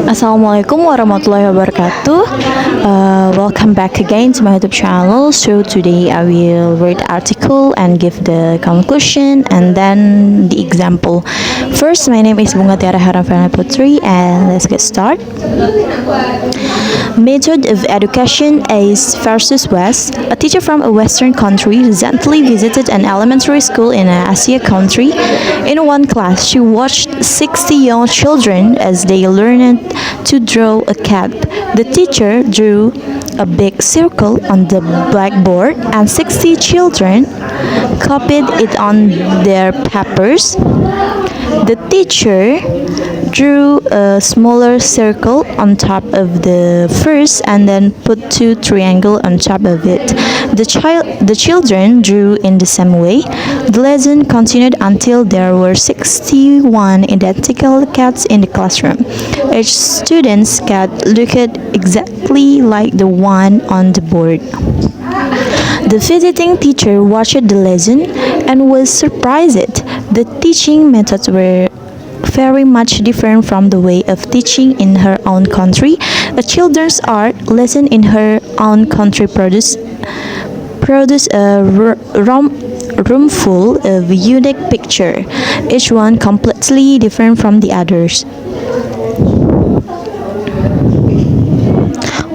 Assalamualaikum warahmatullahi wabarakatuh. Welcome back again to my YouTube channel. So today I will read article and give the conclusion and then the example. First, my name is Bunga Tiara Putri and let's get started. Method of education East versus West. A teacher from a Western country recently visited an elementary school in an Asia country. In one class, she watched 60 young children as they learned to draw a cat. The teacher drew a big circle on the blackboard and 60 children copied it on their papers. The teacher drew a smaller circle on top of the first and then put two triangles on top of it. The children drew in the same way. The lesson continued until there were 61 identical cats in the classroom. Each student's cat looked exactly like the one on the board. The visiting teacher watched the lesson and was surprised. The teaching methods were very much different from the way of teaching in her own country. A children's art lesson in her own country produced a room full of unique pictures, each one completely different from the others.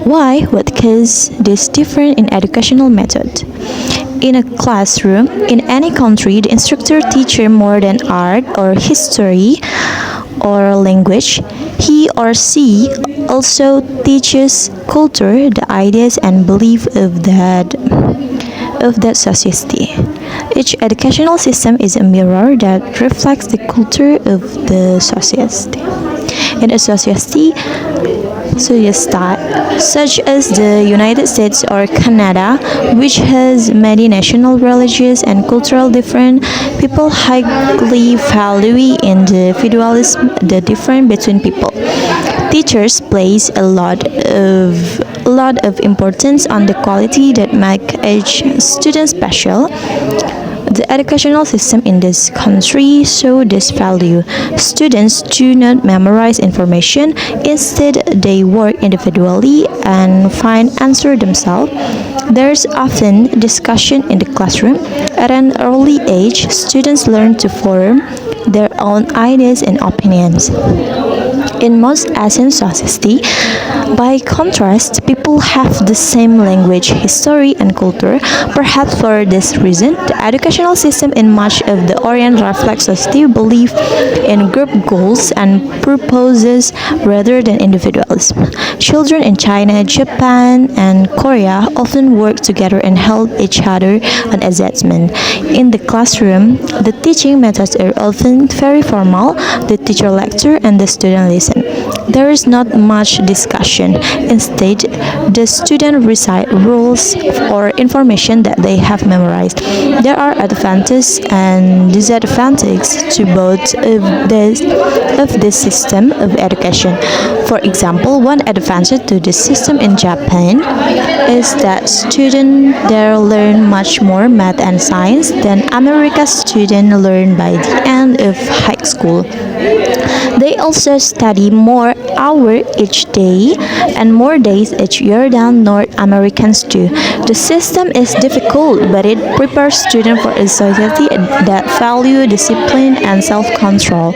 Why? What causes this difference in educational method? In a classroom, in any country, the instructor teaches more than art or history or language. He or she also teaches culture, the ideas and beliefs of that society. Each educational system is a mirror that reflects the culture of the society. In a society such as the United States or Canada, which has many national, religious, and cultural different, people highly value individualism, the difference between people. Teachers place a lot of importance on the quality that make each student special. The educational system in this country shows this value. Students do not memorize information. Instead, they work individually and find answers themselves. There is often discussion in the classroom. At an early age, students learn to form their own ideas and opinions. In most Asian societies, by contrast, people have the same language, history, and culture. Perhaps for this reason, the educational system in much of the Orient reflects society belief in group goals and purposes rather than individualism. Children in China, Japan, and Korea often work together and help each other on assessment. In the classroom, the teaching methods are often very formal. The teacher lectures and the student listen. There is not much discussion. Instead, the student recite rules or information that they have memorized. There are advantages and disadvantages to both of this system of education. For example, one advantage to this system in Japan is that students there learn much more math and science than American students learn by the end of high school. They also study more hours each day and more days each year than North Americans do. The system is difficult, but it prepares students for a society that values discipline and self-control.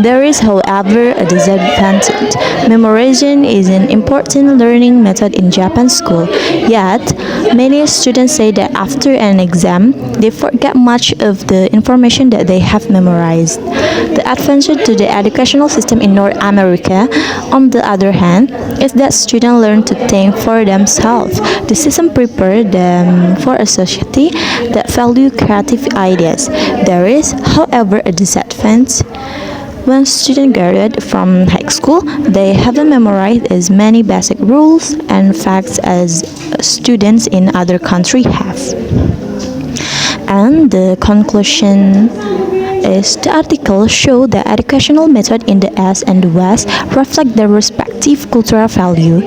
There is, however, a disadvantage. Memorization is an important learning method in Japan school. Yet, many students say that after an exam, they forget much of the information that they have memorized. The advantage to the educational system in North America, on the other hand, is that students learn to think for themselves. The system prepares them for a society that values creative ideas. There is, however, a disadvantage. When students graduate from high school, they haven't memorized as many basic rules and facts as students in other countries have. And the conclusion is the article shows the educational method in the East and the West reflect their respective cultural value.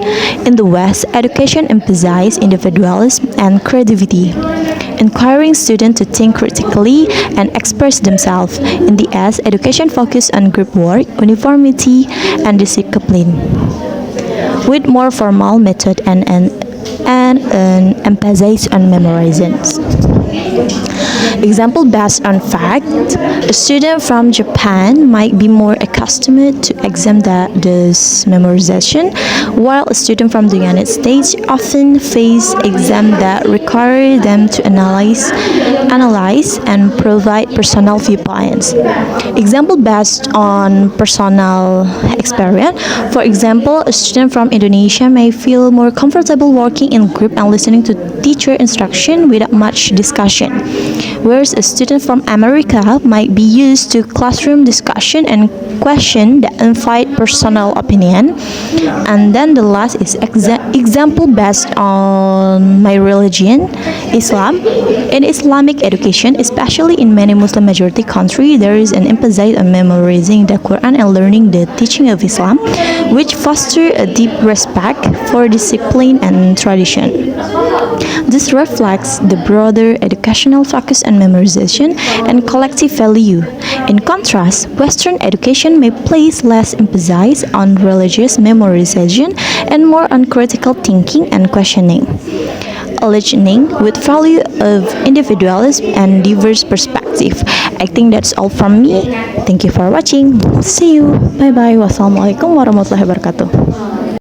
In the West, education emphasizes individualism and creativity. encouraging students to think critically and express themselves. In the S, education focus on group work, uniformity, and discipline, with more formal method and an emphasis on memorization. Example based on fact, a student from Japan might be more accustomed to exam that does memorization, while a student from the United States often face exam that require them to analyze and provide personal viewpoints. Example based on personal experience. For example, a student from Indonesia may feel more comfortable working in group and listening to teacher instruction without much discussion, whereas a student from America might be used to classroom discussion and question that invite personal opinion. And then the last is example based on my religion, Islam. In Islamic education, especially in many Muslim majority countries, there is an emphasis on memorizing the Quran and learning the teaching of Islam, which foster a deep respect for discipline and tradition. This reflects the broader educational focus on memorization and collective value. In contrast, Western education may place less emphasis on religious memorization and more on critical thinking and questioning, aligning with value of individualism and diverse perspective. I think that's all from me. Thank you for watching. See you. Bye bye. Wassalamualaikum warahmatullahi wabarakatuh.